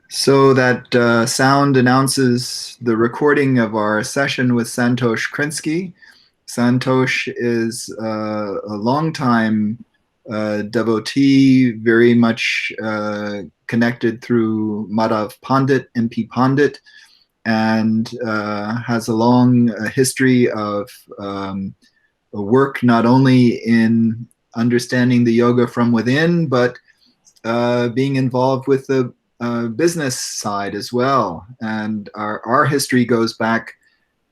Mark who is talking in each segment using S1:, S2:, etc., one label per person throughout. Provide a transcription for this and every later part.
S1: So that sound announces the recording of our session with Santosh Krinsky. Santosh is a longtime devotee, very much connected through Madhav Pandit, MP Pandit, and has a long history of work not only in understanding the yoga from within, but being involved with the business side as well. And our history goes back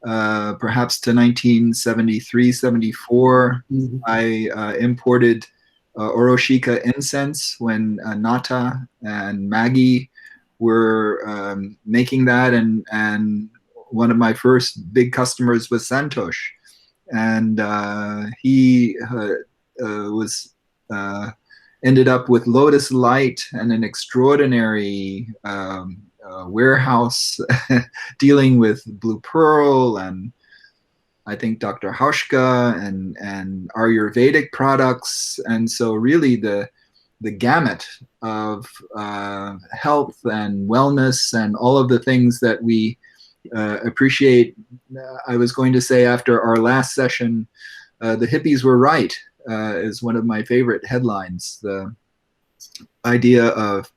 S1: perhaps to 1973, 74.
S2: Mhm.
S1: I imported Oroshika incense when Nata and Maggie were making that, and one of my first big customers was Santosh, and he was ended up with Lotus Light and an extraordinary warehouse dealing with Blue Pearl and I think Dr. Hauschka and Ayurvedic products. And so really the gamut of health and wellness and all of the things that we appreciate. I was going to say after our last session, the hippies were right, is one of my favorite headlines. The idea of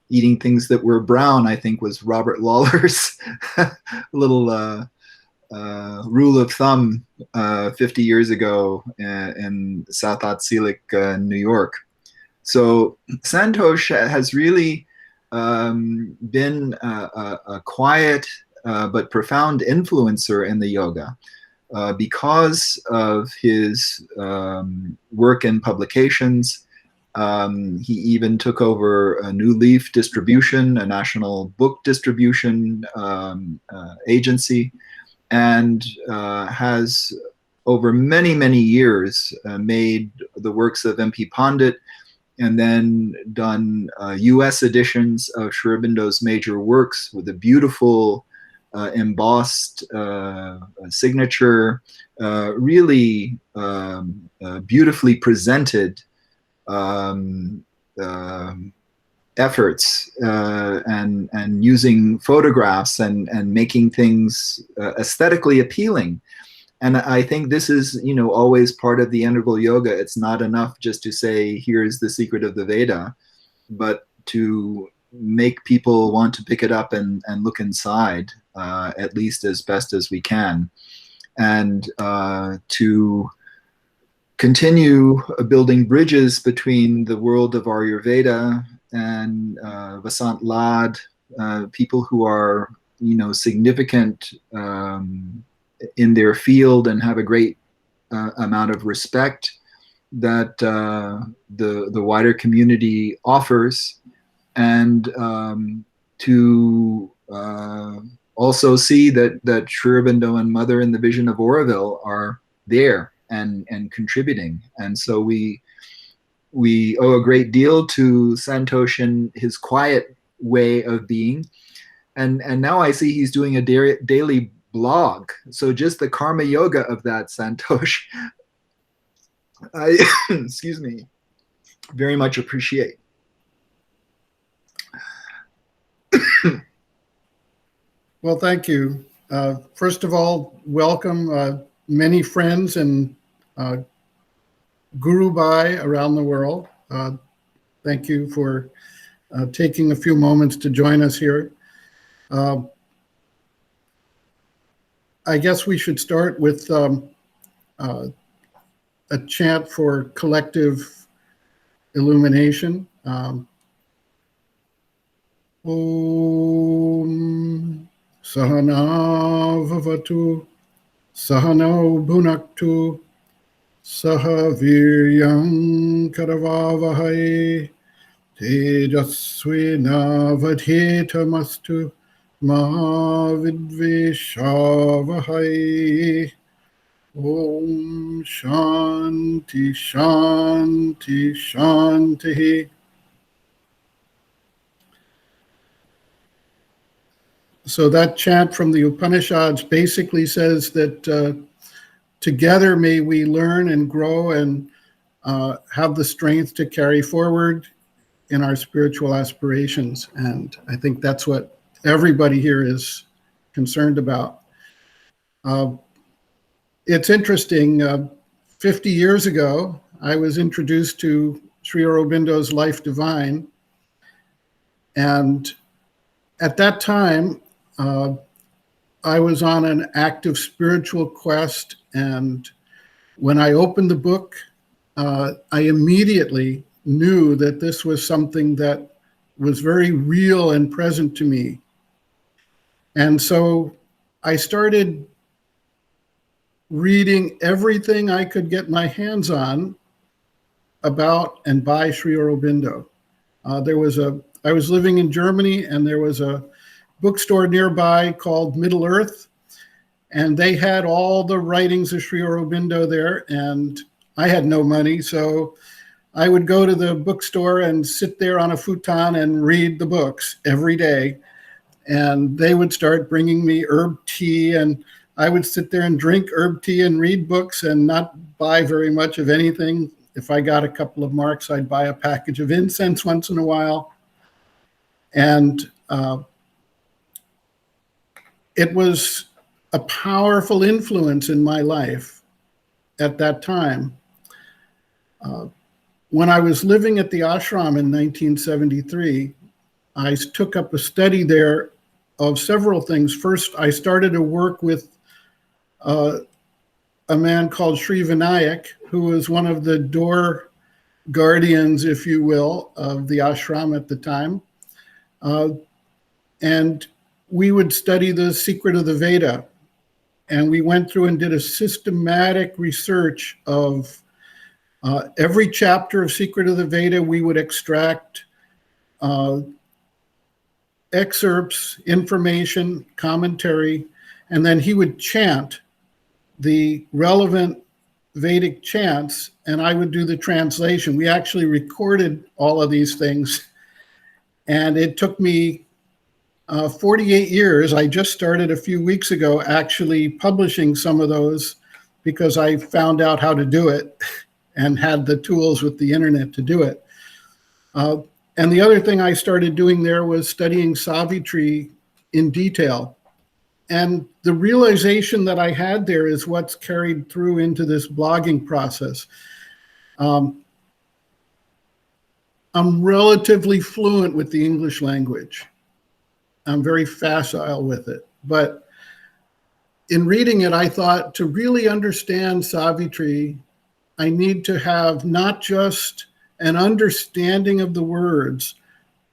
S1: eating things that were brown, I think, was Robert Lawler's little rule of thumb 50 years ago in South Otselic, New York. So Santosh has really been a quiet but profound influencer in the yoga. Because of his work in publications, he even took over a New Leaf distribution, a national book distribution agency, and has over many, many years made the works of MP Pandit and then done US editions of Sri Aurobindo's major works with a beautiful embossed signature, really beautifully presented efforts and using photographs and making things aesthetically appealing. And I think this is, always part of the integral yoga. It's not enough just to say, here's the secret of the Veda, but to make people want to pick it up and look inside, at least as best as we can. And to continue building bridges between the world of Ayurveda and Vasant Lad, people who are, significant in their field and have a great amount of respect that the wider community offers, and to also see that Sri Aurobindo and Mother in the Vision of Oroville are there and contributing. And so we owe a great deal to Santosh and his quiet way of being. And now I see he's doing a daily blog. So just the karma yoga of that, Santosh, I, excuse me, very much appreciate.
S2: Well, thank you. First of all, welcome many friends and Guru Bhai around the world. Thank you for taking a few moments to join us here. I guess we should start with a chant for collective illumination. Om Sahana Vavatu Sahano Bhunaktu Sahaviryam Karavavahai Tejasvinavadhetamastu Ma Vidvishavahai. Om Shanti Shanti Shanti. So that chant from the Upanishads basically says that together may we learn and grow and have the strength to carry forward in our spiritual aspirations. And I think that's what everybody here is concerned about. It's interesting. 50 years ago, I was introduced to Sri Aurobindo's Life Divine. And at that time, I was on an active spiritual quest. And when I opened the book, I immediately knew that this was something that was very real and present to me. And so I started reading everything I could get my hands on about and by Sri Aurobindo. I was living in Germany, and there was a bookstore nearby called Middle Earth, and they had all the writings of Sri Aurobindo there, and I had no money, so I would go to the bookstore and sit there on a futon and read the books every day. And they would start bringing me herb tea, and I would sit there and drink herb tea and read books and not buy very much of anything. If I got a couple of marks, I'd buy a package of incense once in a while. And it was a powerful influence in my life at that time. When I was living at the ashram in 1973, I took up a study there of several things. First, I started to work with a man called Sri Vinayak, who was one of the door guardians, if you will, of the ashram at the time. And we would study the secret of the Veda. And we went through and did a systematic research of every chapter of Secret of the Veda. We would extract excerpts, information, commentary, and then he would chant the relevant Vedic chants, and I would do the translation. We actually recorded all of these things, and it took me 48 years. I just started a few weeks ago actually publishing some of those because I found out how to do it and had the tools with the internet to do it. And the other thing I started doing there was studying Savitri in detail. And the realization that I had there is what's carried through into this blogging process. I'm relatively fluent with the English language. I'm very facile with it. But in reading it, I thought to really understand Savitri, I need to have not just an understanding of the words,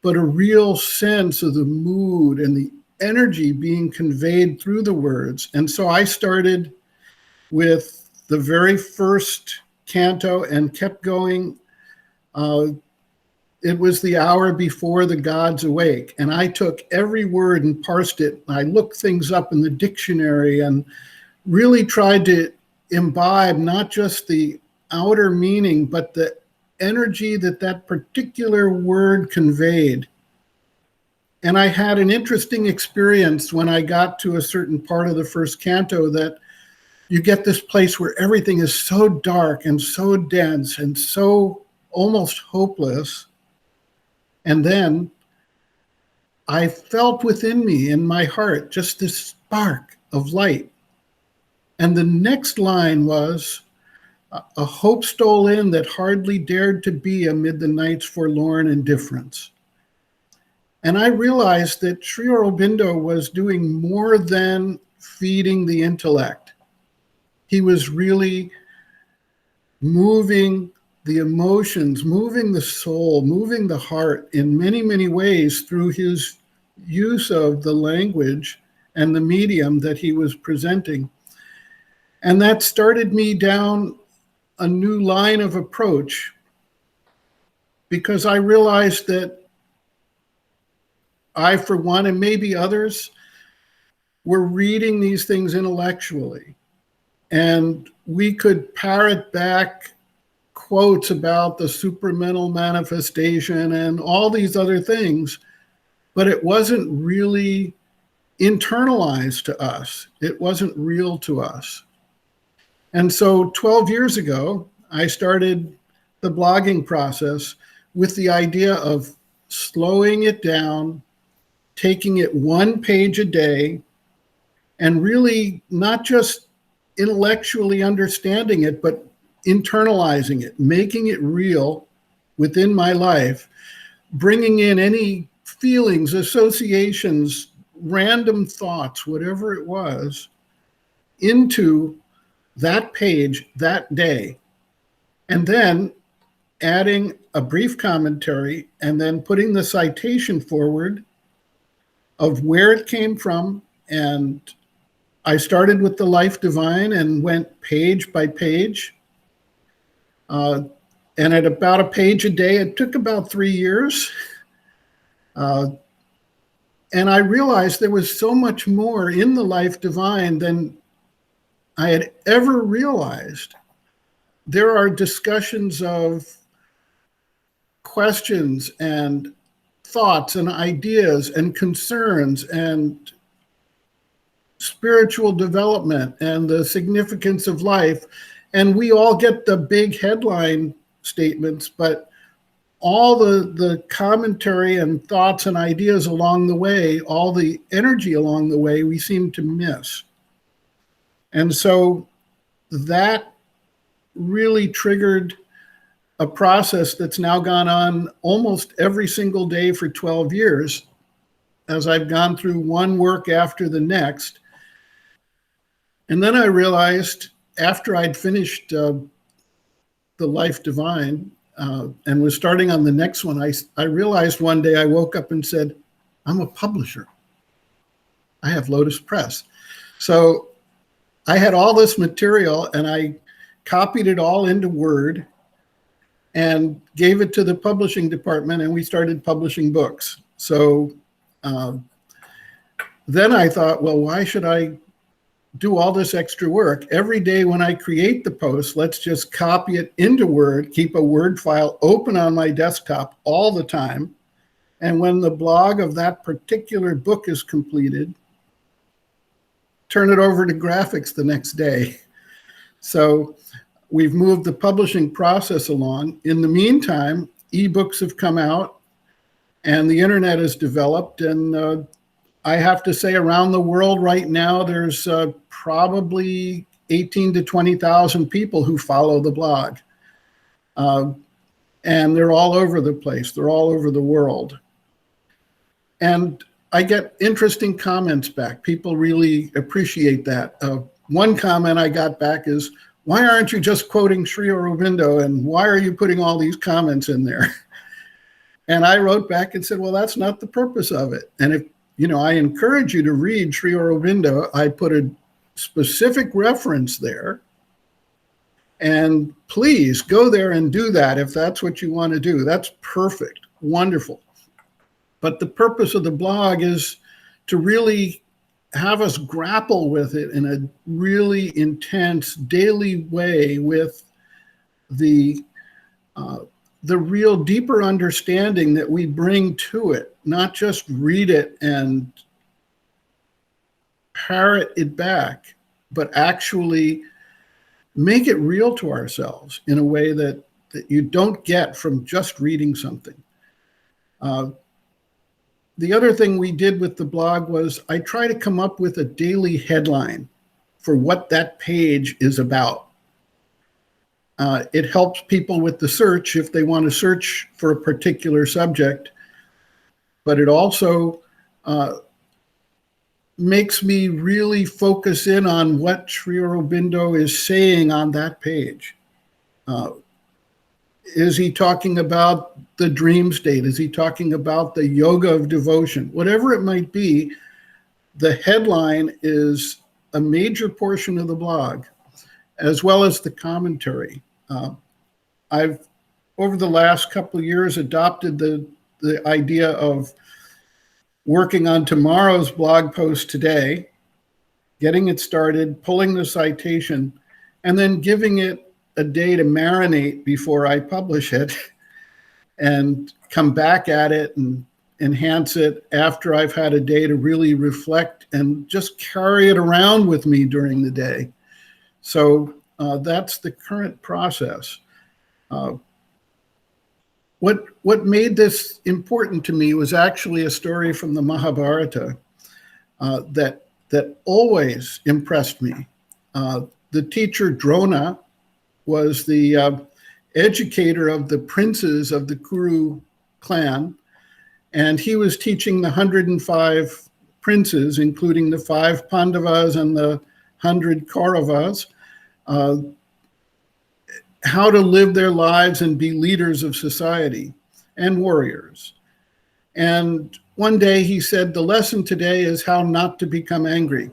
S2: but a real sense of the mood and the energy being conveyed through the words. And so I started with the very first canto and kept going. It was the hour before the gods awake. And I took every word and parsed it. I looked things up in the dictionary and really tried to imbibe not just the outer meaning, but the energy that that particular word conveyed. And I had an interesting experience when I got to a certain part of the first canto that you get this place where everything is so dark and so dense and so almost hopeless. And then I felt within me, in my heart, just this spark of light. And the next line was, a hope stole in that hardly dared to be amid the night's forlorn indifference. And I realized that Sri Aurobindo was doing more than feeding the intellect. He was really moving the emotions, moving the soul, moving the heart in many, many ways through his use of the language and the medium that he was presenting. And that started me down a new line of approach because I realized that I, for one, and maybe others, were reading these things intellectually. And we could parrot back quotes about the supramental manifestation and all these other things, but it wasn't really internalized to us. It wasn't real to us. And so 12 years ago, I started the blogging process with the idea of slowing it down, taking it one page a day, and really not just intellectually understanding it, but internalizing it, making it real within my life, bringing in any feelings, associations, random thoughts, whatever it was, into that page that day. And then adding a brief commentary and then putting the citation forward of where it came from. And I started with the Life Divine and went page by page. And at about a page a day, it took about 3 years. And I realized there was so much more in the Life Divine than I had ever realized. There are discussions of questions and thoughts and ideas and concerns and spiritual development and the significance of life. And we all get the big headline statements, but all the commentary and thoughts and ideas along the way, all the energy along the way, we seem to miss. And so that really triggered a process that's now gone on almost every single day for 12 years as I've gone through one work after the next. And then I realized after I'd finished the Life Divine and was starting on the next one, I realized one day I woke up and said, I'm a publisher. I have Lotus Press. So I had all this material and I copied it all into Word and gave it to the publishing department, and we started publishing books. So then I thought, well, why should I do all this extra work? Every day when I create the post, let's just copy it into Word, keep a Word file open on my desktop all the time. And when the blog of that particular book is completed, turn it over to graphics the next day. So we've moved the publishing process along. In the meantime, ebooks have come out and the internet has developed. And I have to say around the world right now, there's probably 18 to 20,000 people who follow the blog. And they're all over the place. They're all over the world. And I get interesting comments back. People really appreciate that. One comment I got back is, why aren't you just quoting Sri Aurobindo? And why are you putting all these comments in there? And I wrote back and said, well, that's not the purpose of it. And if, I encourage you to read Sri Aurobindo. I put a specific reference there. And please go there and do that if that's what you want to do. That's perfect. Wonderful. But the purpose of the blog is to really have us grapple with it in a really intense daily way with the real deeper understanding that we bring to it, not just read it and parrot it back, but actually make it real to ourselves in a way that you don't get from just reading something. The other thing we did with the blog was I try to come up with a daily headline for what that page is about. It helps people with the search if they want to search for a particular subject, but it also makes me really focus in on what Sri Aurobindo is saying on that page. Is he talking about the dream state? Is he talking about the yoga of devotion? Whatever it might be, the headline is a major portion of the blog, as well as the commentary. I've, over the last couple of years, adopted the idea of working on tomorrow's blog post today, getting it started, pulling the citation, and then giving it a day to marinate before I publish it and come back at it and enhance it after I've had a day to really reflect and just carry it around with me during the day. So that's the current process. One what made this important to me was actually a story from the Mahabharata that always impressed me. The teacher Drona was the educator of the princes of the Kuru clan, and he was teaching the 105 princes, including the 5 Pandavas and the 100 Kauravas, how to live their lives and be leaders of society and warriors. And one day he said, the lesson today is how not to become angry.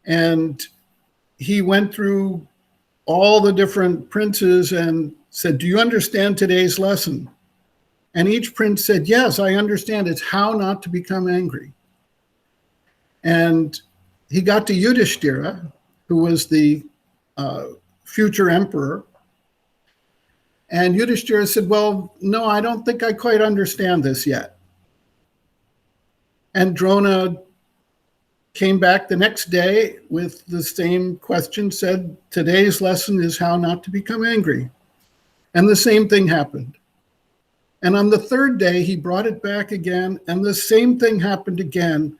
S2: And he went through all the different princes and said, do you understand today's lesson? And each prince said, yes, I understand. It's how not to become angry. And he got to Yudhishthira, who was the future emperor. And Yudhishthira said, well, no, I don't think I quite understand this yet. And Drona came back the next day with the same question, said, today's lesson is how not to become angry. And the same thing happened. And on the third day, he brought it back again, and the same thing happened again.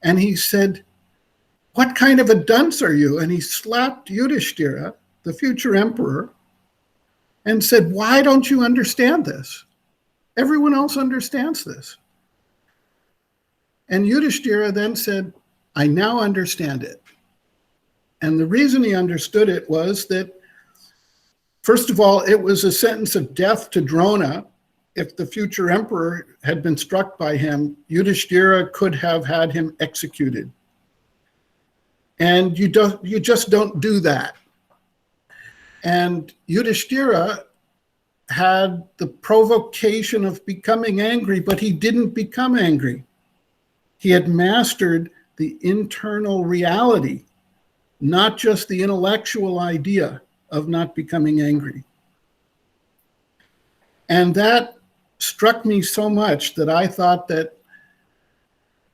S2: And he said, what kind of a dunce are you? And he slapped Yudhishthira, the future emperor, and said, why don't you understand this? Everyone else understands this. And Yudhishthira then said, I now understand it. And the reason he understood it was that, first of all, it was a sentence of death to Drona. If the future emperor had been struck by him, Yudhishthira could have had him executed. And you just don't do that. And Yudhishthira had the provocation of becoming angry, but he didn't become angry. He had mastered the internal reality, not just the intellectual idea of not becoming angry. And that struck me so much that I thought that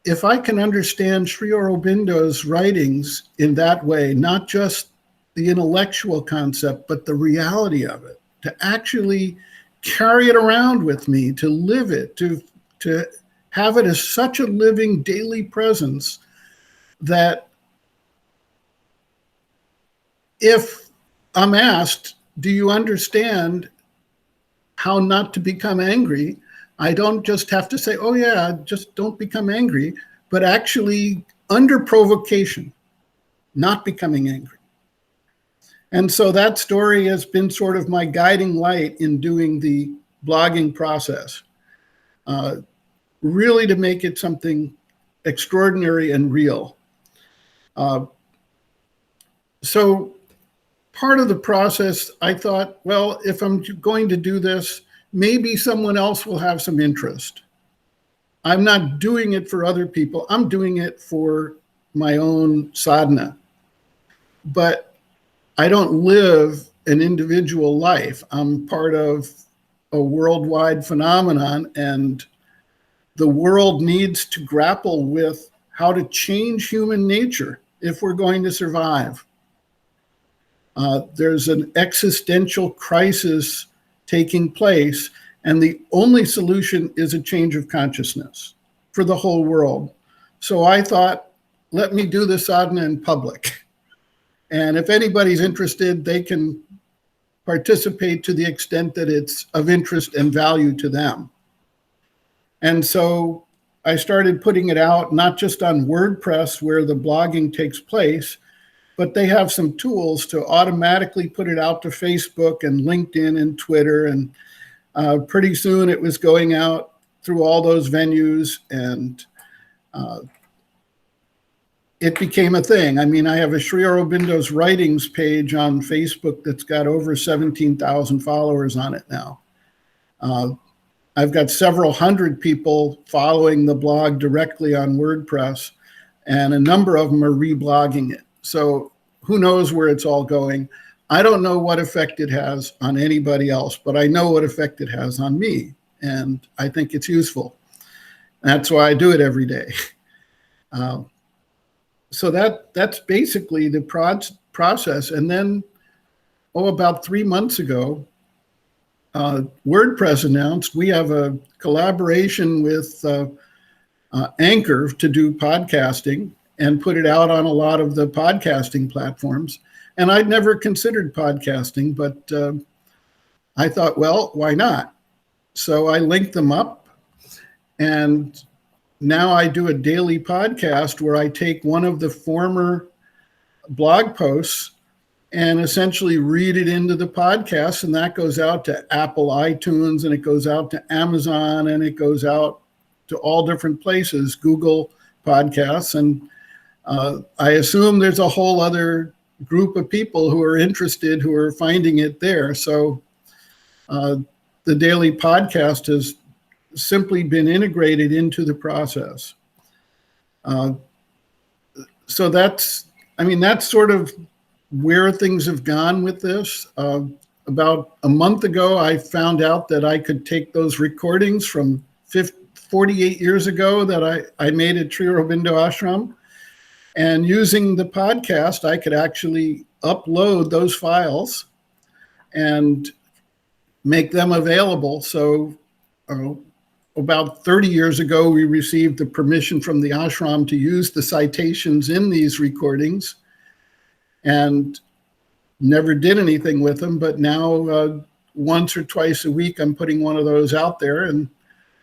S2: if I can understand Sri Aurobindo's writings in that way, not just the intellectual concept, but the reality of it, to actually carry it around with me, to live it, to have it as such a living daily presence, that if I'm asked, do you understand how not to become angry? I don't just have to say, oh yeah, just don't become angry, but actually under provocation, not becoming angry. And so that story has been sort of my guiding light in doing the blogging process, really to make it something extraordinary and real. So part of the process, I thought, well, if I'm going to do this, maybe someone else will have some interest. I'm not doing it for other people. I'm doing it for my own sadhana. But I don't live an individual life. I'm part of a worldwide phenomenon, and the world needs to grapple with how to change human nature if we're going to survive. There's an existential crisis taking place, and the only solution is a change of consciousness for the whole world. So I thought, let me do the sadhana in public. And if anybody's interested, they can participate to the extent that it's of interest and value to them. And so I started putting it out, not just on WordPress where the blogging takes place, but they have some tools to automatically put it out to Facebook and LinkedIn and Twitter. And pretty soon it was going out through all those venues, and it became a thing. I mean, I have a Sri Aurobindo's writings page on Facebook that's got over 17,000 followers on it now. I've got several hundred people following the blog directly on WordPress, and a number of them are reblogging it. So who knows where it's all going? I don't know what effect it has on anybody else, but I know what effect it has on me, and I think it's useful. That's why I do it every day. So that's basically the process. And then, about 3 months ago, WordPress announced, we have a collaboration with Anchor to do podcasting and put it out on a lot of the podcasting platforms. And I'd never considered podcasting, but I thought, well, why not? So I linked them up, and now I do a daily podcast where I take one of the former blog posts and essentially read it into the podcast, and that goes out to Apple iTunes, and it goes out to Amazon, and it goes out to all different places, Google Podcasts. And I assume there's a whole other group of people who are interested, who are finding it there. So the daily podcast has simply been integrated into the process. So that's sort of where things have gone with this. About a month ago, I found out that I could take those recordings from 48 years ago that I made at Sri Aurobindo Ashram, and using the podcast, I could actually upload those files and make them available. So about 30 years ago, we received the permission from the ashram to use the citations in these recordings, and never did anything with them. But now once or twice a week, I'm putting one of those out there, and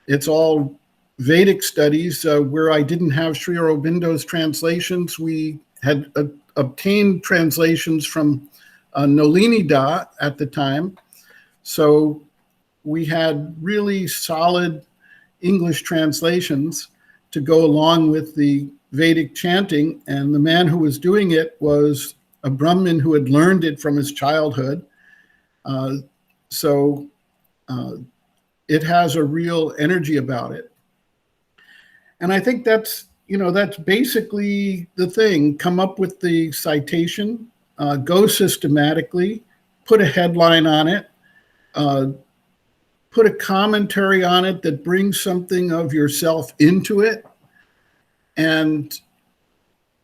S2: it's all Vedic studies where I didn't have Sri Aurobindo's translations. We had obtained translations from Nolini Da at the time. So we had really solid English translations to go along with the Vedic chanting. And the man who was doing it was a Brahmin who had learned it from his childhood. So it has a real energy about it. And I think that's basically the thing. Come up with the citation, go systematically, put a headline on it, put a commentary on it that brings something of yourself into it, and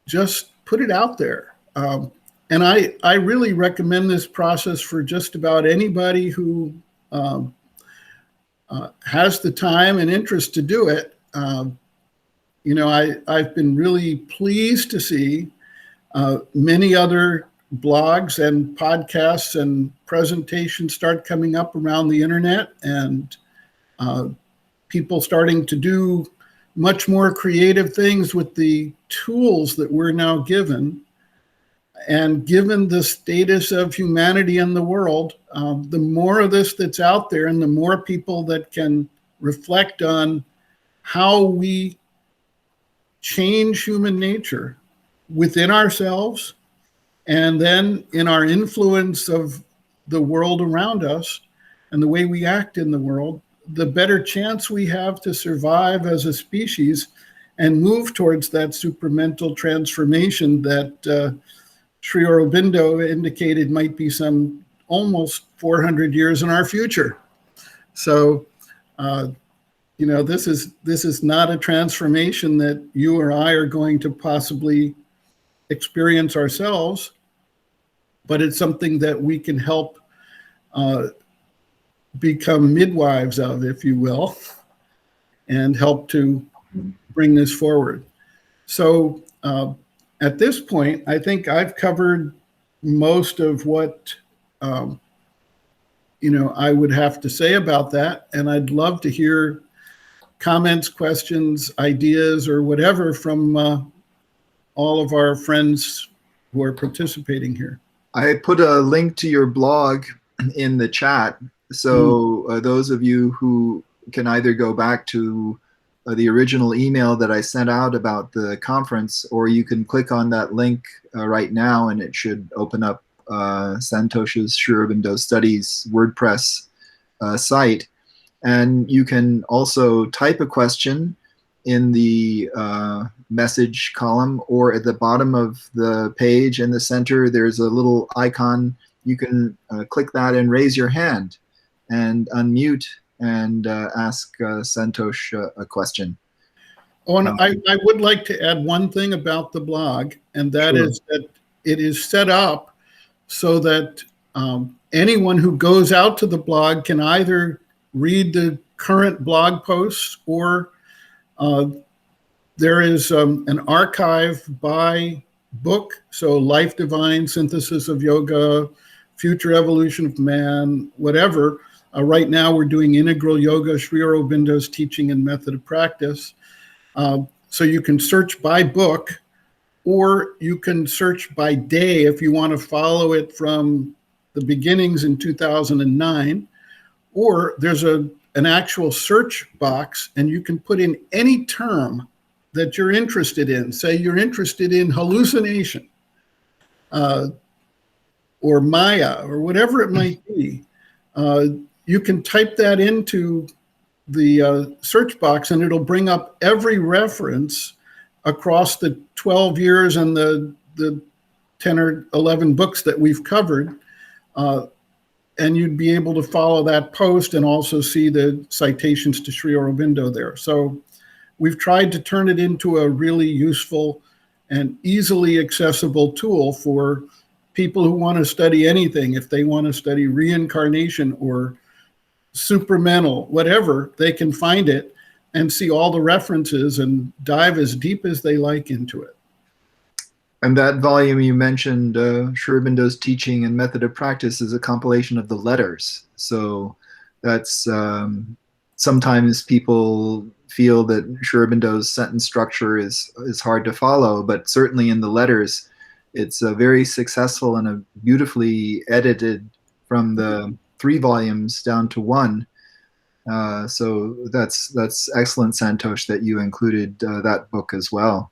S2: just put it out there. And I really recommend this process for just about anybody who has the time and interest to do it. I've been really pleased to see many other blogs and podcasts and presentations start coming up around the internet, and people starting to do much more creative things with the tools that we're now given. And given the status of humanity in the world, the more of this that's out there, and the more people that can reflect on how we change human nature within ourselves, and then in our influence of the world around us and the way we act in the world, the better chance we have to survive as a species and move towards that supramental transformation that Sri Aurobindo indicated might be some almost 400 years in our future. So, this is not a transformation that you or I are going to possibly experience ourselves, but it's something that we can help become midwives of, if you will, and help to bring this forward. So at this point, I think I've covered most of what I would have to say about that, and I'd love to hear comments, questions, ideas, or whatever from all of our friends who are participating here.
S1: I put a link to your blog in the chat, so those of you who can either go back to the original email that I sent out about the conference, or you can click on that link right now, and it should open up Santosh's Sri Aurobindo Studies WordPress site. And you can also type a question in the message column, or at the bottom of the page in the center, there's a little icon. You can click that and raise your hand and unmute and ask Santosh a question.
S2: Oh, and I would like to add one thing about the blog, and that is that it is set up so that anyone who goes out to the blog can either read the current blog posts, or there is an archive by book. So Life Divine, Synthesis of Yoga, Future Evolution of Man, whatever. Right now we're doing Integral Yoga, Sri Aurobindo's Teaching and Method of Practice. So you can search by book, or you can search by day if you want to follow it from the beginnings in 2009. Or there's an actual search box, and you can put in any term that you're interested in. Say you're interested in hallucination, or Maya, or whatever it might be. You can type that into the search box, and it'll bring up every reference across the 12 years and the 10 or 11 books that we've covered. And you'd be able to follow that post and also see the citations to Sri Aurobindo there. So we've tried to turn it into a really useful and easily accessible tool for people who want to study anything. If they want to study reincarnation or supramental, whatever, they can find it and see all the references and dive as deep as they like into it.
S1: And that volume you mentioned, Sri Aurobindo's Teaching and Method of Practice, is a compilation of the letters. So that's sometimes people feel that Sri Aurobindo's sentence structure is hard to follow, but certainly in the letters, it's very successful and a beautifully edited from the 3 volumes down to 1. So that's excellent, Santosh, that you included that book as well.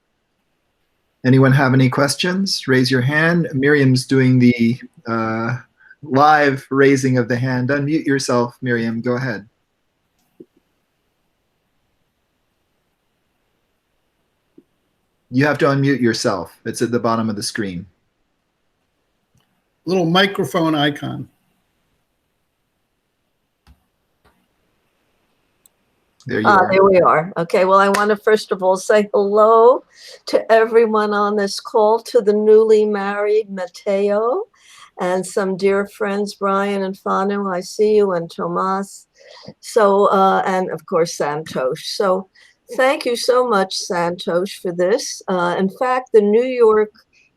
S1: Anyone have any questions? Raise your hand. Miriam's doing the live raising of the hand. Unmute yourself, Miriam. Go ahead. You have to unmute yourself. It's at the bottom of the screen.
S2: Little microphone icon.
S1: There you are.
S3: There we are. Okay, well, I want to first of all say hello to everyone on this call, to the newly married Matteo, and some dear friends, Brian and Fanu, I see you, and Tomas. So, and of course, Santosh. So thank you so much, Santosh, for this. In fact, the New York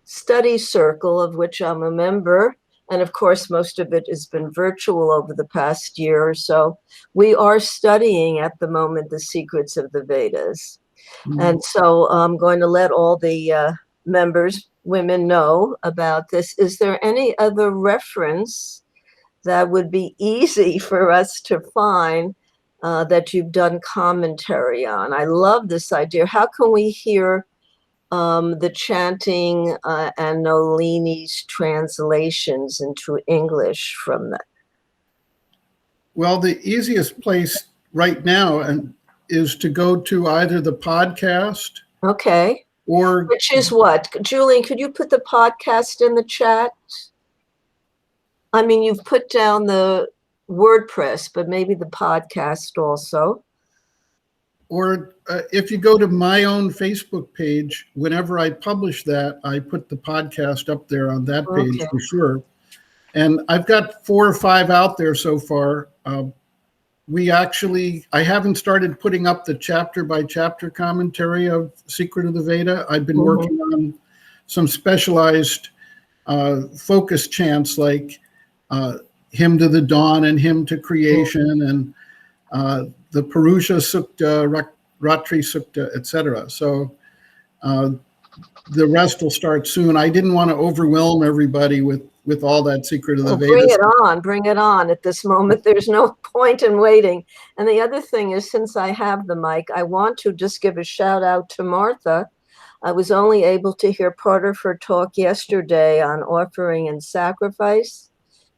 S3: Study Circle, of which I'm a member, and of course, most of it has been virtual over the past year or so, we are studying at the moment the secrets of the Vedas. Mm-hmm. And so I'm going to let all the members, women, know about this. Is there any other reference that would be easy for us to find that you've done commentary on? I love this idea. How can we hear the chanting and Nolini's translations into English from that?
S2: Well, the easiest place right now is to go to either the podcast.
S3: Okay.
S2: Or
S3: which is what? Julian, could you put the podcast in the chat? I mean, you've put down the WordPress, but maybe the podcast also.
S2: Or if you go to my own Facebook page, whenever I publish that, I put the podcast up there on that page for sure. And I've got 4 or 5 out there so far. I haven't started putting up the chapter by chapter commentary of Secret of the Veda. I've been working on some specialized focus chants like Hymn to the Dawn and Hymn to Creation and the Purusha Sukta, Ratri Sukta, etc. So the rest will start soon. I didn't want to overwhelm everybody with all that Secret of the Vedas.
S3: Bring it on at this moment. There's no point in waiting. And the other thing is, since I have the mic, I want to just give a shout out to Martha. I was only able to hear part of her talk yesterday on offering and sacrifice.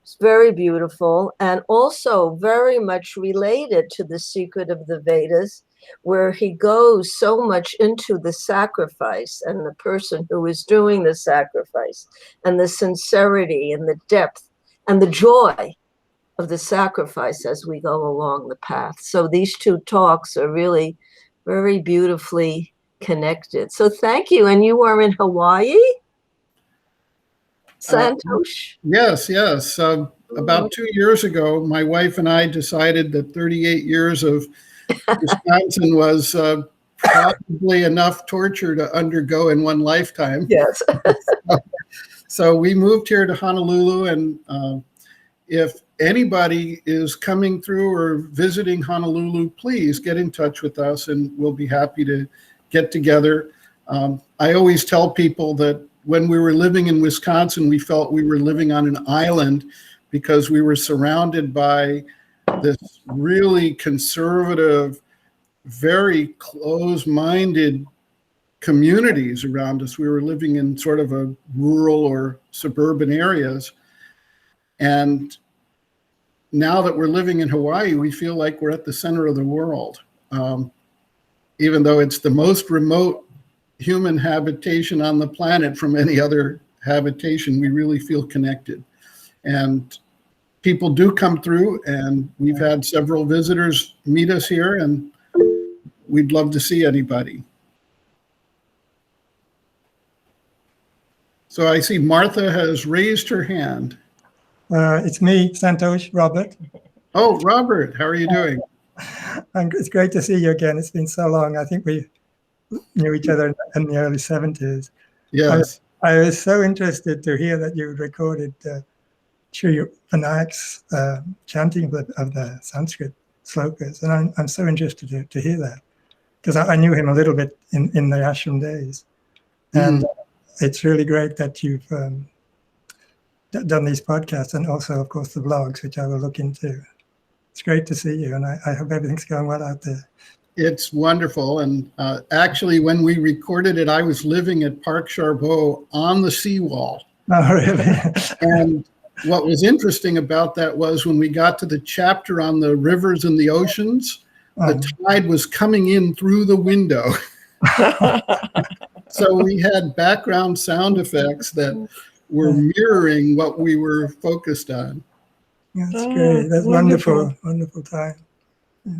S3: It's very beautiful and also very much related to the Secret of the Vedas, where he goes so much into the sacrifice and the person who is doing the sacrifice and the sincerity and the depth and the joy of the sacrifice as we go along the path. So these 2 talks are really very beautifully connected. So thank you. And you are in Hawaii, Santosh?
S2: Yes. about 2 years ago, my wife and I decided that 38 years of Wisconsin was probably enough torture to undergo in one lifetime.
S3: Yes.
S2: So we moved here to Honolulu, and if anybody is coming through or visiting Honolulu, please get in touch with us and we'll be happy to get together. I always tell people that when we were living in Wisconsin, we felt we were living on an island because we were surrounded by this really conservative, very close-minded communities around us. We were living in sort of a rural or suburban areas. And now that we're living in Hawaii, we feel like we're at the center of the world. Even though it's the most remote human habitation on the planet from any other habitation, we really feel connected. And people do come through, and we've had several visitors meet us here, and we'd love to see anybody. So I see Martha has raised her hand.
S4: It's me, Santosh, Robert.
S2: Oh, Robert, how are you doing?
S4: And it's great to see you again. It's been so long. I think we knew each other in the early 70s.
S2: Yes.
S4: I was so interested to hear that you recorded Sri Vinayak's chanting of the Sanskrit slokas. And I'm so interested to hear that, because I knew him a little bit in the ashram days. And it's really great that you've done these podcasts, and also, of course, the blogs, which I will look into. It's great to see you, and I hope everything's going well out there.
S2: It's wonderful. And actually, when we recorded it, I was living at Park Charbot on the seawall.
S4: Oh, really?
S2: And what was interesting about that was when we got to the chapter on the rivers and the oceans, the tide was coming in through the window. So we had background sound effects that were mirroring what we were focused on.
S4: That's great. That's wonderful. Wonderful time. Yeah.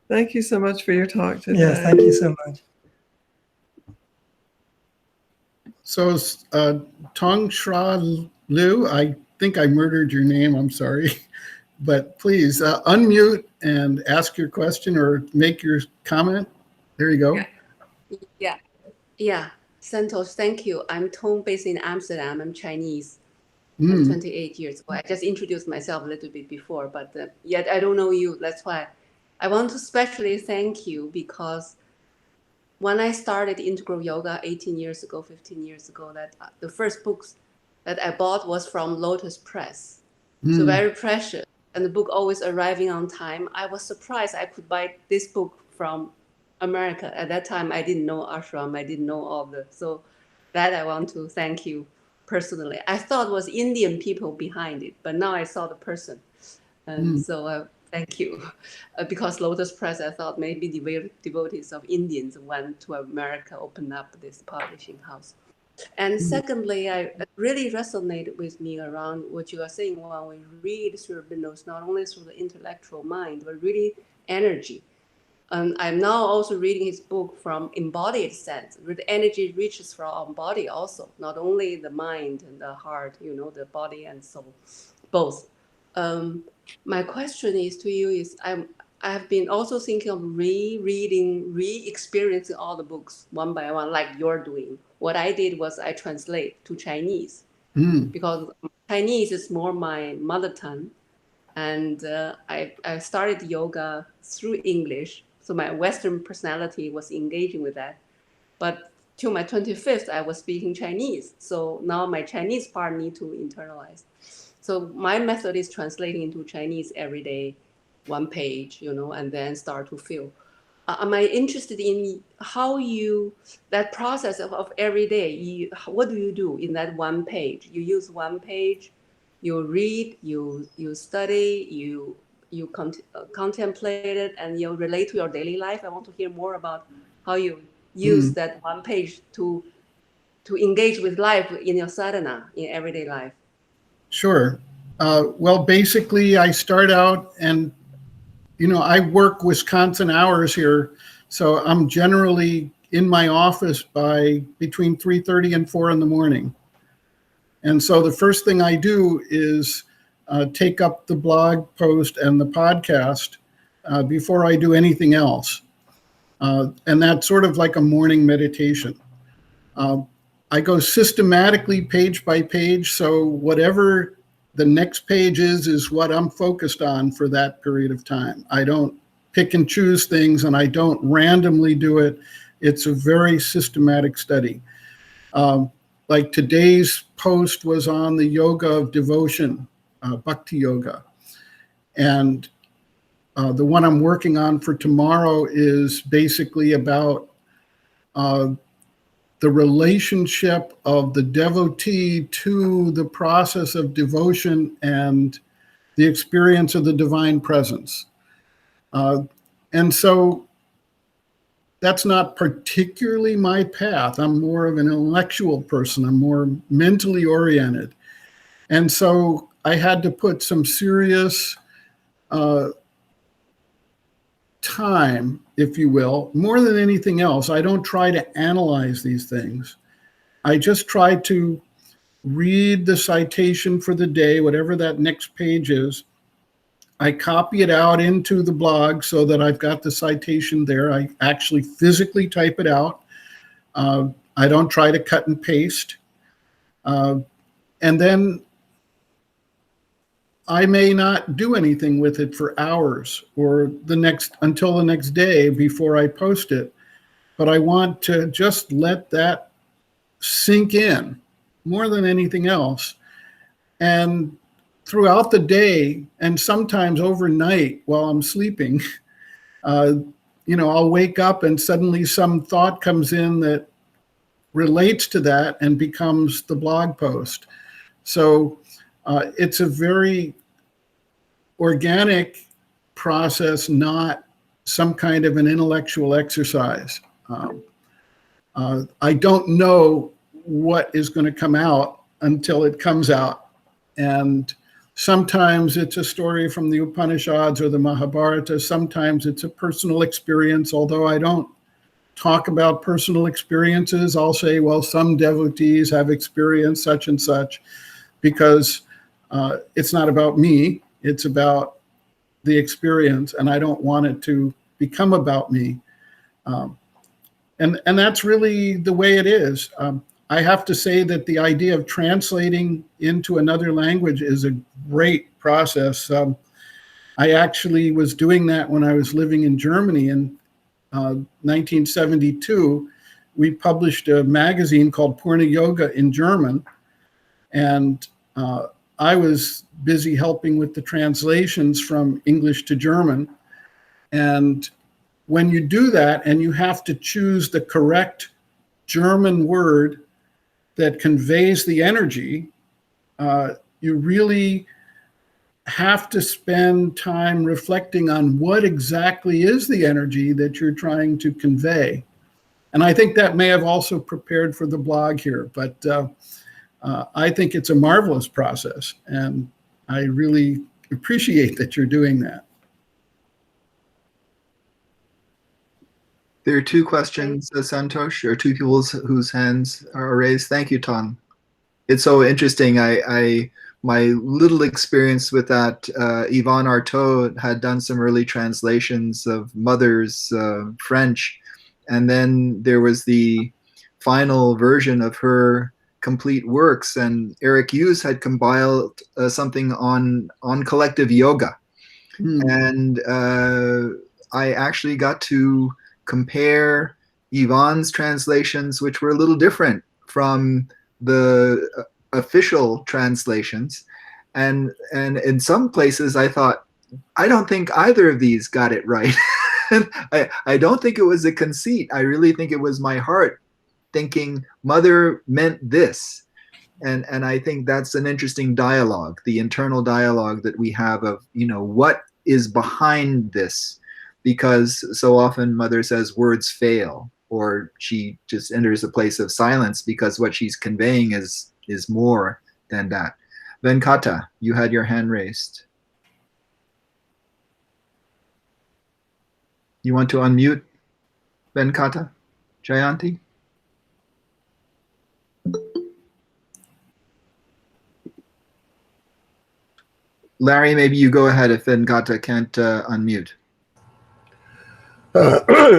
S5: Thank you so much for your talk today.
S4: Yes, thank you so much.
S2: So Tong Shra Liu, I think I murdered your name, I'm sorry. But please unmute and ask your question or make your comment. There you go.
S6: Yeah. Santosh, thank you. I'm Tong, based in Amsterdam. I'm Chinese. I'm 28 years old. I just introduced myself a little bit before, but yet I don't know you. That's why I want to especially thank you, because when I started integral yoga 18 years ago, 15 years ago, that the first books that I bought was from Lotus Press. So very precious. And the book always arriving on time. I was surprised I could buy this book from America. At that time, I didn't know ashram. I didn't know all the, so that I want to thank you personally. I thought it was Indian people behind it, but now I saw the person. And so thank you. Because Lotus Press, I thought maybe devotees of Indians went to America, opened up this publishing house. And secondly, I really resonated with me around what you are saying when we read Sri Aurobindo, not only through the intellectual mind, but really energy. And I'm now also reading his book from embodied sense. The energy reaches from our body also, not only the mind and the heart, the body and soul, both. My question is to you is, I have been also thinking of rereading, re-experiencing all the books one by one, like you're doing. What I did was I translate to Chinese, because Chinese is more my mother tongue. And I started yoga through English. So my Western personality was engaging with that. But till my 25th, I was speaking Chinese. So now my Chinese part need to internalize. So my method is translating into Chinese every day, one page, and then start to feel. Am I interested in how that process of every day, what do you do in that one page? You use one page, you read, you study, you contemplate it, and you relate to your daily life. I want to hear more about how you use that one page to engage with life in your sadhana, in everyday life.
S2: Sure. Well, basically, I start out and, I work Wisconsin hours here. So I'm generally in my office by between 3:30 and 4 in the morning. And so the first thing I do is take up the blog post and the podcast before I do anything else. And that's sort of like a morning meditation. I go systematically page by page, so whatever the next page is what I'm focused on for that period of time. I don't pick and choose things, and I don't randomly do it. It's a very systematic study. Like today's post was on the yoga of devotion, bhakti yoga. And the one I'm working on for tomorrow is basically about the relationship of the devotee to the process of devotion and the experience of the divine presence. And so that's not particularly my path. I'm more of an intellectual person. I'm more mentally oriented. And so I had to put some serious time, if you will. More than anything else, I don't try to analyze these things. I just try to read the citation for the day, whatever that next page is. I copy it out into the blog so that I've got the citation there. I actually physically type it out. I don't try to cut and paste. And then I may not do anything with it for hours or until the next day before I post it. But I want to just let that sink in more than anything else. And throughout the day, and sometimes overnight while I'm sleeping, I'll wake up and suddenly some thought comes in that relates to that and becomes the blog post. So it's a very organic process, not some kind of an intellectual exercise. I don't know what is going to come out until it comes out. And sometimes it's a story from the Upanishads or the Mahabharata. Sometimes it's a personal experience, although I don't talk about personal experiences. I'll say, well, some devotees have experienced such and such, because it's not about me. It's about the experience, and I don't want it to become about me. And that's really the way it is. I have to say that the idea of translating into another language is a great process. I actually was doing that when I was living in Germany in 1972. We published a magazine called Purna Yoga in German, and I was busy helping with the translations from English to German. And when you do that and you have to choose the correct German word that conveys the energy, you really have to spend time reflecting on what exactly is the energy that you're trying to convey. And I think that may have also prepared for the blog here, but I think it's a marvelous process, and I really appreciate that you're doing that.
S1: There are two questions, Santosh, or two people whose hands are raised. Thank you, Tom. It's so interesting. My little experience with that, Yvonne Artaud had done some early translations of Mother's French, and then there was the final version of her complete works, and Eric Hughes had compiled something on collective yoga. And I actually got to compare Yvonne's translations, which were a little different from the official translations. And in some places I thought, I don't think either of these got it right. I don't think it was a conceit. I really think it was my heart thinking Mother meant this. And I think that's an interesting dialogue, the internal dialogue that we have of, what is behind this? Because so often Mother says words fail, or she just enters a place of silence because what she's conveying is more than that. Venkata, you had your hand raised. You want to unmute, Venkata? Jayanti? Larry, maybe you go ahead if Venkata can't unmute.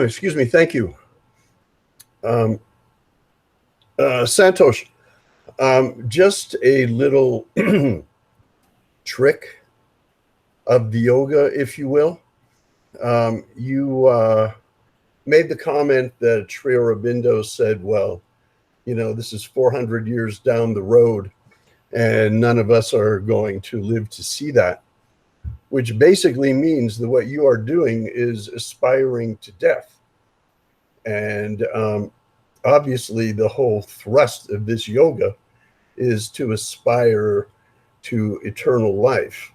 S7: Excuse me. Thank you. Santosh, just a little trick of the yoga, if you will. You made the comment that Sri Aurobindo said, well, you know, this is 400 years down the road and none of us are going to live to see that, which basically means that what you are doing is aspiring to death. And obviously the whole thrust of this yoga is to aspire to eternal life.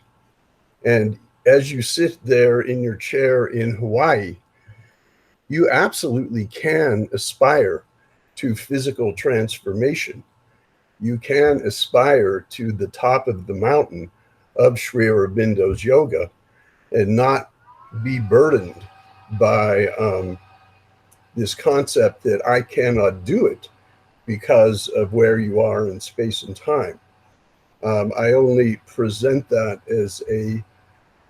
S7: And as you sit there in your chair in Hawaii, you absolutely can aspire to physical transformation. You can aspire to the top of the mountain of Sri Aurobindo's yoga and not be burdened by this concept that I cannot do it because of where you are in space and time. I only present that as a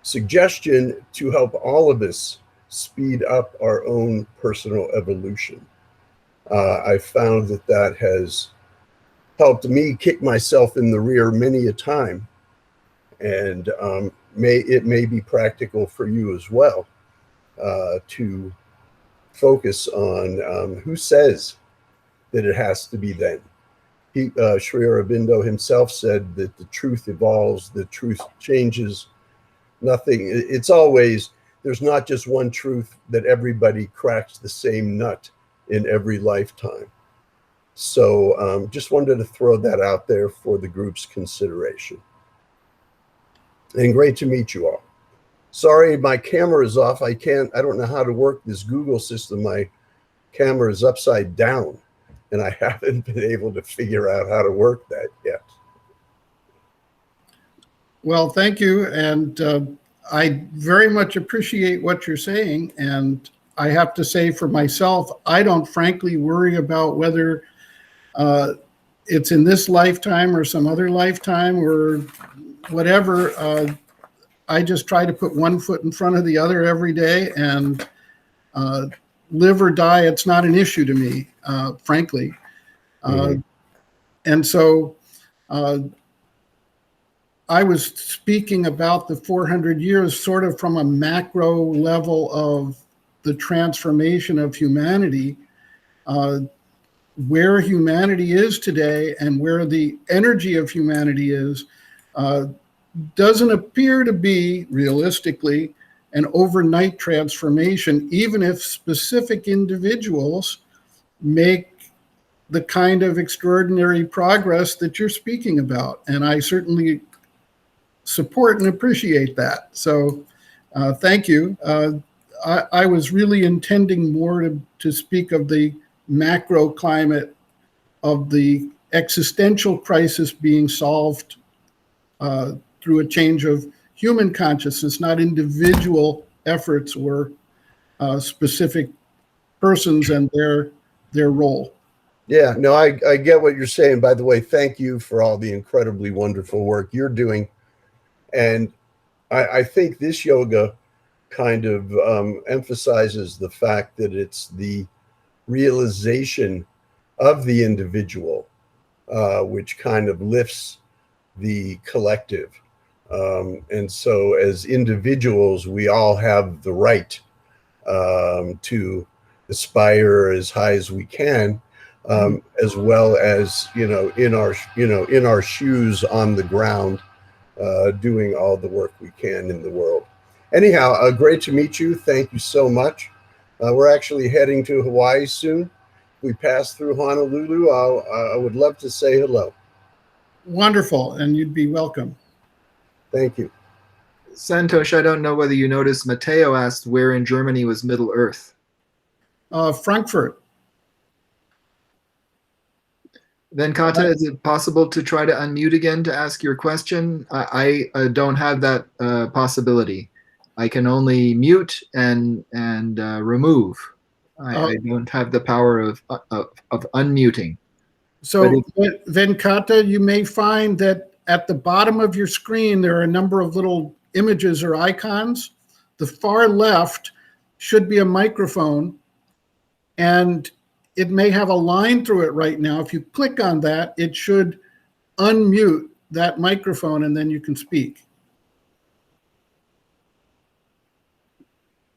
S7: suggestion to help all of us speed up our own personal evolution. I found that that has helped me kick myself in the rear many a time, and it may be practical for you as well to focus on who says that it has to be then. Sri Aurobindo himself said that the truth evolves, the truth changes. Nothing, it's always, there's not just one truth that everybody cracks the same nut in every lifetime. So just wanted to throw that out there for the group's consideration. And great to meet you all. Sorry, my camera is off. I don't know how to work this Google system. My camera is upside down and I haven't been able to figure out how to work that yet.
S2: Well, thank you. And I very much appreciate what you're saying. And I have to say for myself, I don't frankly worry about whether it's in this lifetime or some other lifetime or whatever. I just try to put one foot in front of the other every day, and live or die, it's not an issue to me, frankly. And so I was speaking about the 400 years sort of from a macro level of the transformation of humanity, where humanity is today and where the energy of humanity is, doesn't appear to be realistically an overnight transformation, even if specific individuals make the kind of extraordinary progress that you're speaking about. And I certainly support and appreciate that. So thank you. I was really intending more to speak of the macro climate of the existential crisis being solved through a change of human consciousness, not individual efforts or specific persons and their role.
S7: Yeah, no, I get what you're saying. By the way, thank you for all the incredibly wonderful work you're doing. And I think this yoga kind of emphasizes the fact that it's the realization of the individual which kind of lifts the collective. And so as individuals, we all have the right to aspire as high as we can, as well as, in our shoes on the ground, doing all the work we can in the world. Anyhow, great to meet you. Thank you so much. We're actually heading to Hawaii soon. We pass through Honolulu. I would love to say hello.
S2: Wonderful, and you'd be welcome.
S7: Thank you.
S1: Santosh, I don't know whether you noticed, Matteo asked where in Germany was Middle Earth.
S2: Frankfurt.
S1: Venkata, is it possible to try to unmute again to ask your question? I don't have that possibility. I can only mute and remove. I don't have the power of unmuting.
S2: So Venkata, you may find that at the bottom of your screen, there are a number of little images or icons. The far left should be a microphone, and it may have a line through it right now. If you click on that, it should unmute that microphone, and then you can speak.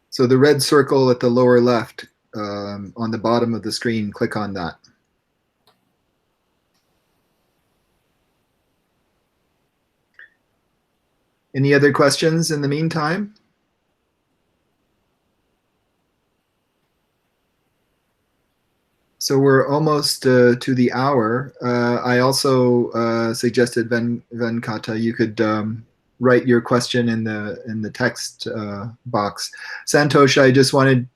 S1: So the red circle at the lower left on the bottom of the screen, click on that. Any other questions in the meantime? So we're almost to the hour. I also suggested, Venkata, you could write your question in the text box. Santosh, I just wanted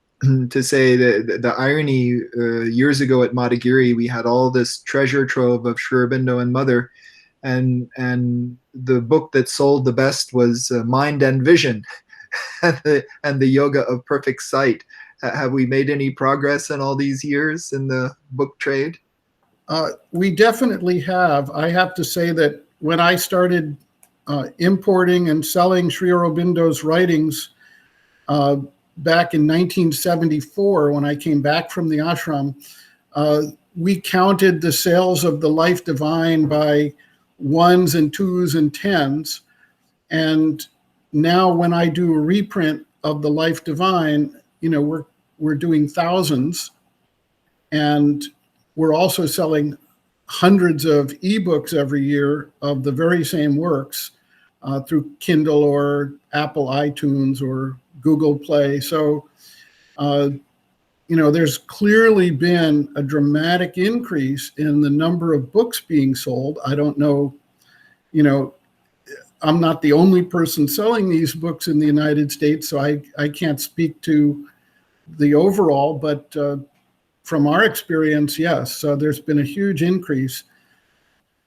S1: to say that the irony, years ago at Madhugiri, we had all this treasure trove of Sri Aurobindo and Mother, and the book that sold the best was Mind and Vision, and the Yoga of Perfect Sight. Have we made any progress in all these years in the book trade?
S2: We definitely have. I have to say that when I started importing and selling Sri Aurobindo's writings back in 1974, when I came back from the ashram, we counted the sales of the Life Divine by ones and twos and tens. And now when I do a reprint of the Life Divine, you know, we're doing thousands, and we're also selling hundreds of ebooks every year of the very same works through Kindle or Apple iTunes or Google Play. So, you know, there's clearly been a dramatic increase in the number of books being sold. I don't know, you know, I'm not the only person selling these books in the United States, so I can't speak to the overall, but from our experience, yes, there's been a huge increase.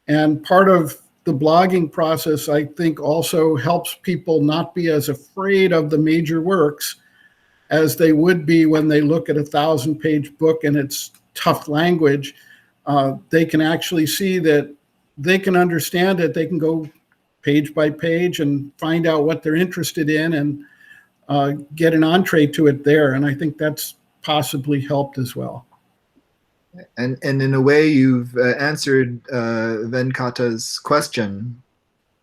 S2: And part of the blogging process, I think, also helps people not be as afraid of the major works as they would be when they look at a 1,000-page book and it's tough language. They can actually see that they can understand it. They can go page by page and find out what they're interested in and get an entree to it there. And I think that's possibly helped as well.
S1: And in a way, you've answered Venkata's question,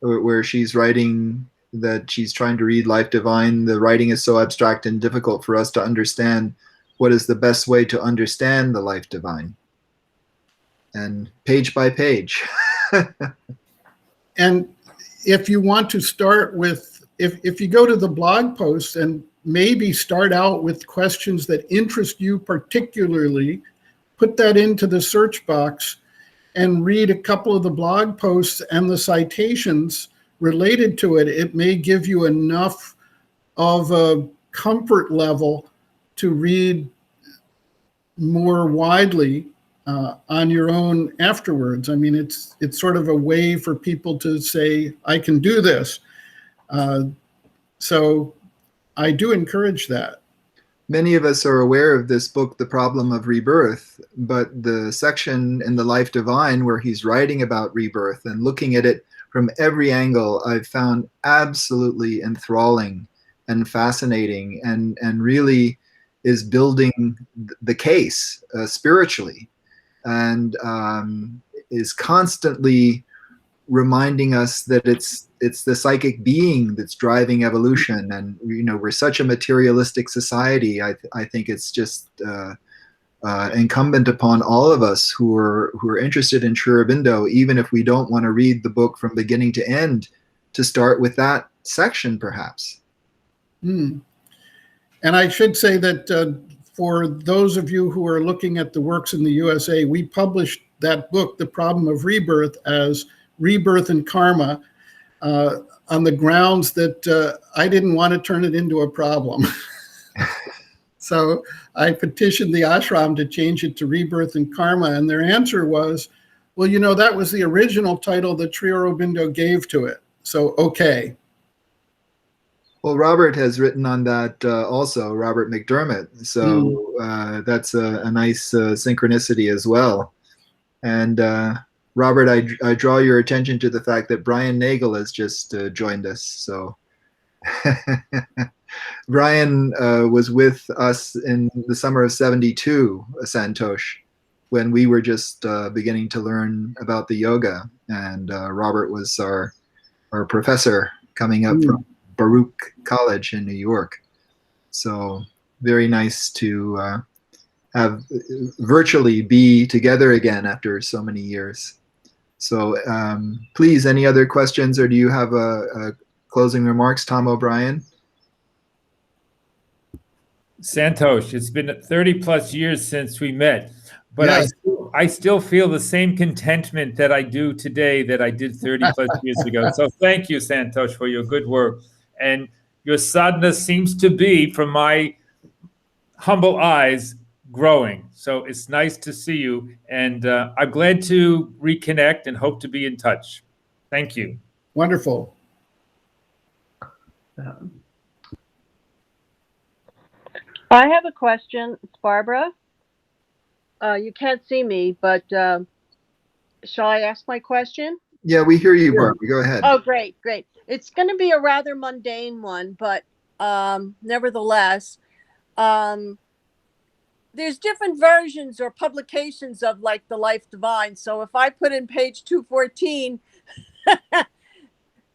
S1: where she's writing that she's trying to read Life Divine. The writing is so abstract and difficult for us to understand. What is the best way to understand the Life Divine? And page by page.
S2: And if you want to start with, if you go to the blog post and maybe start out with questions that interest you particularly, put that into the search box and read a couple of the blog posts and the citations related to it. It may give you enough of a comfort level to read more widely on your own afterwards. I mean, it's sort of a way for people to say, I can do this. So I do encourage that.
S1: Many of us are aware of this book, The Problem of Rebirth, but the section in the Life Divine where he's writing about rebirth and looking at it from every angle, I've found absolutely enthralling and fascinating, and really is building the case spiritually, and is constantly reminding us that it's the psychic being that's driving evolution. And you know, we're such a materialistic society. I think it's just incumbent upon all of us who are interested in Sri Aurobindo, even if we don't want to read the book from beginning to end, to start with that section perhaps.
S2: And I should say that for those of you who are looking at the works in the USA, we published that book, The Problem of Rebirth, as Rebirth and Karma, on the grounds that I didn't want to turn it into a problem. So I petitioned the ashram to change it to Rebirth and Karma, and their answer was, well, you know, that was the original title that Sri Aurobindo gave to it. So, okay.
S1: Well, Robert has written on that also, Robert McDermott. So that's a nice synchronicity as well. And Robert, I draw your attention to the fact that Brian Nagel has just joined us. So Brian was with us in the summer of '72, Santosh, when we were just beginning to learn about the yoga. And Robert was our professor coming up from Baruch College in New York. So very nice to have virtually be together again after so many years. So please, any other questions, or do you have a closing remarks, Tom O'Brien?
S8: Santosh, it's been 30 plus years since we met, but
S2: Yes.
S8: I still feel the same contentment that I do today that I did 30 plus years ago. So thank you, Santosh, for your good work. And your sadhana seems to be, from my humble eyes, growing. So it's nice to see you. And I'm glad to reconnect and hope to be in touch. Thank you.
S2: Wonderful.
S9: I have a question. It's Barbara. You can't see me, but shall I ask my question?
S1: Yeah, we hear you, Barbara. Go ahead.
S9: Oh, great, great. It's going to be a rather mundane one, but nevertheless, there's different versions or publications of like the Life Divine. So if I put in page 214,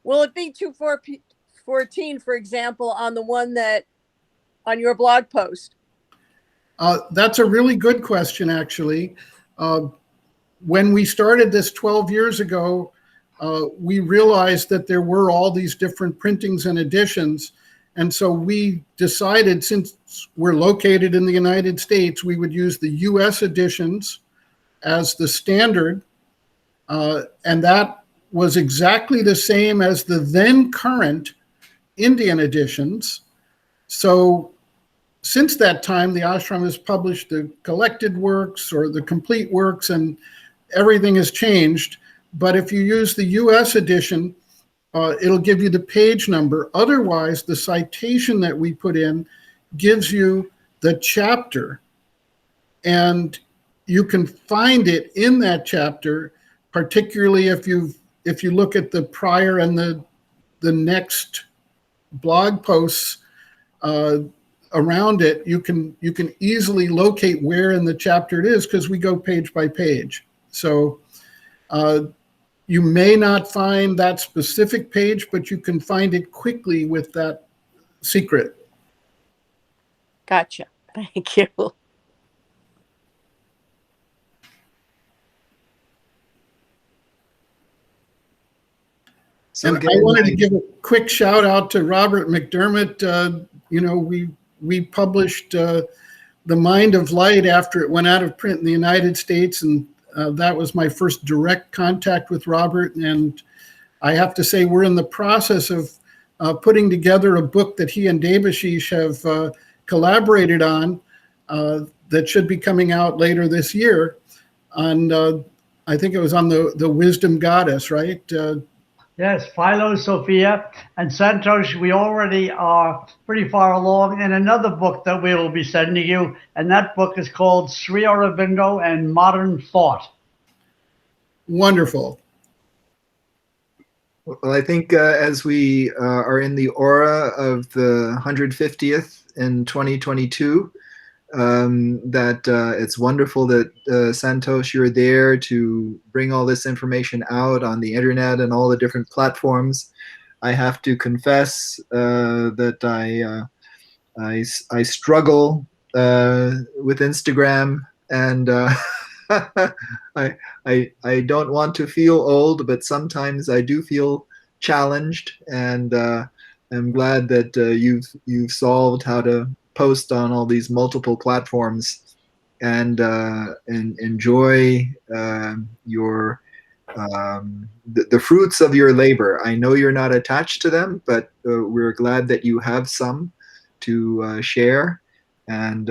S9: will it be 214, for example, on the one that on your blog post?
S2: That's a really good question, actually. When we started this 12 years ago, we realized that there were all these different printings and editions. And so we decided, since we're located in the United States, we would use the US editions as the standard. And that was exactly the same as the then current Indian editions. So since that time, the ashram has published the collected works or the complete works, and everything has changed. But if you use the US edition, it'll give you the page number. Otherwise, the citation that we put in gives you the chapter. And you can find it in that chapter, particularly if you look at the prior and the next blog posts around it, you can easily locate where in the chapter it is, because we go page by page. So you may not find that specific page, but you can find it quickly with that secret.
S9: Gotcha. Thank you.
S1: So
S2: And
S1: again,
S2: I wanted to give a quick shout out to Robert McDermott. We published The Mind of Light after it went out of print in the United States, and that was my first direct contact with Robert. And I have to say, we're in the process of putting together a book that he and Devashish have collaborated on that should be coming out later this year. And I think it was on the Wisdom Goddess, right?
S10: Yes, Philosophia. And Santosh, we already are pretty far along in another book that we will be sending you. And that book is called Sri Aurobindo and Modern Thought.
S2: Wonderful.
S1: Well, I think as we are in the aura of the 150th in 2022, that it's wonderful that Santosh, you're there to bring all this information out on the internet and all the different platforms. I have to confess that I struggle with Instagram, and I don't want to feel old, but sometimes I do feel challenged, and I'm glad that you've solved how to post on all these multiple platforms and enjoy your the fruits of your labor. I know you're not attached to them, but we're glad that you have some to share. And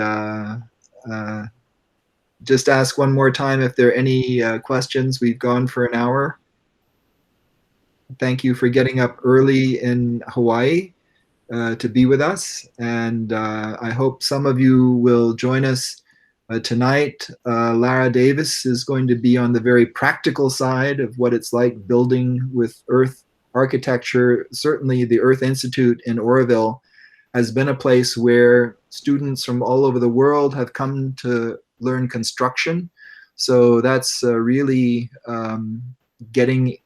S1: just ask one more time if there are any questions. We've gone for an hour. Thank you for getting up early in Hawaii to be with us, and I hope some of you will join us Tonight, Lara Davis is going to be on the very practical side of what it's like building with earth architecture. Certainly, the Earth Institute in Oroville has been a place where students from all over the world have come to learn construction. So that's really getting,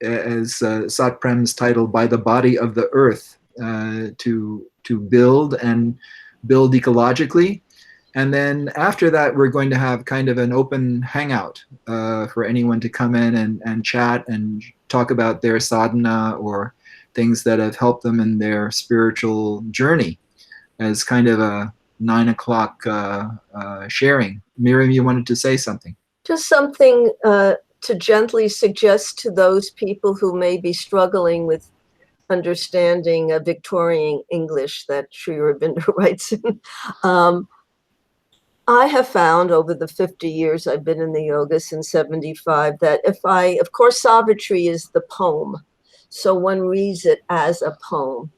S1: as Satprem's title, by the body of the earth, to build and build ecologically. And then after that, we're going to have kind of an open hangout for anyone to come in and chat and talk about their sadhana or things that have helped them in their spiritual journey, as kind of a 9 o'clock sharing. Miriam, you wanted to say something?
S3: Just something to gently suggest to those people who may be struggling with understanding Victorian English that Sri Aurobindo writes in. I have found over the 50 years I've been in the yoga, since 75, that of course, Savitri is the poem. So one reads it as a poem.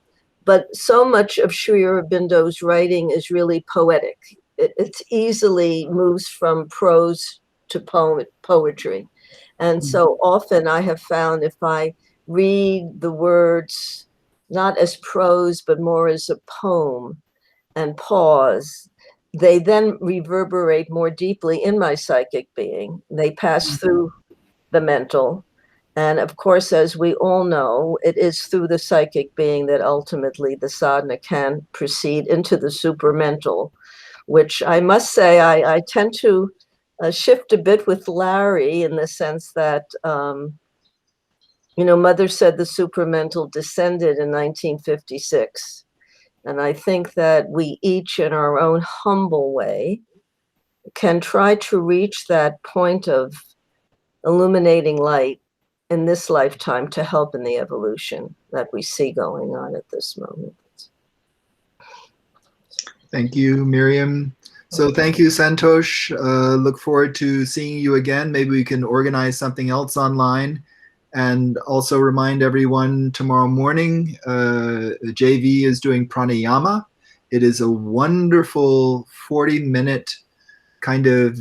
S3: But so much of Sri Aurobindo's writing is really poetic. It easily moves from prose to poetry. And so often I have found if I read the words not as prose, but more as a poem and pause, they then reverberate more deeply in my psychic being. They pass through the mental. And of course, as we all know, it is through the psychic being that ultimately the sadhana can proceed into the supramental, which I must say I tend to shift a bit with Larry, in the sense that, Mother said the supramental descended in 1956. And I think that we each, in our own humble way, can try to reach that point of illuminating light in this lifetime to help in the evolution that we see going on at this moment.
S1: Thank you, Miriam. So thank you, Santosh. Look forward to seeing you again. Maybe we can organize something else online. And also remind everyone, tomorrow morning, JV is doing pranayama. It is a wonderful 40-minute kind of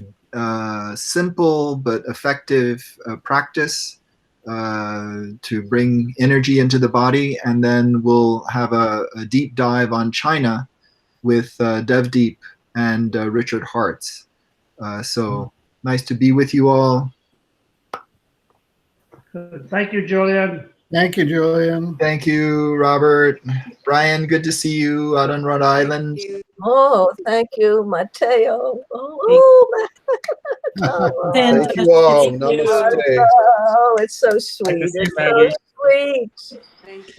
S1: simple but effective practice to bring energy into the body. And then we'll have a deep dive on China with Devdeep and Richard Hartz. So nice to be with you all.
S10: Thank you, Julian.
S2: Thank you, Julian.
S1: Thank you, Robert. Brian, good to see you out on Rhode Island.
S3: Oh, thank you, Mateo. Oh,
S7: Thank you all. Namaste.
S3: oh, it's so sweet.
S8: Thank you,
S3: It's so
S8: Maggie.
S3: sweet.
S6: Thank you.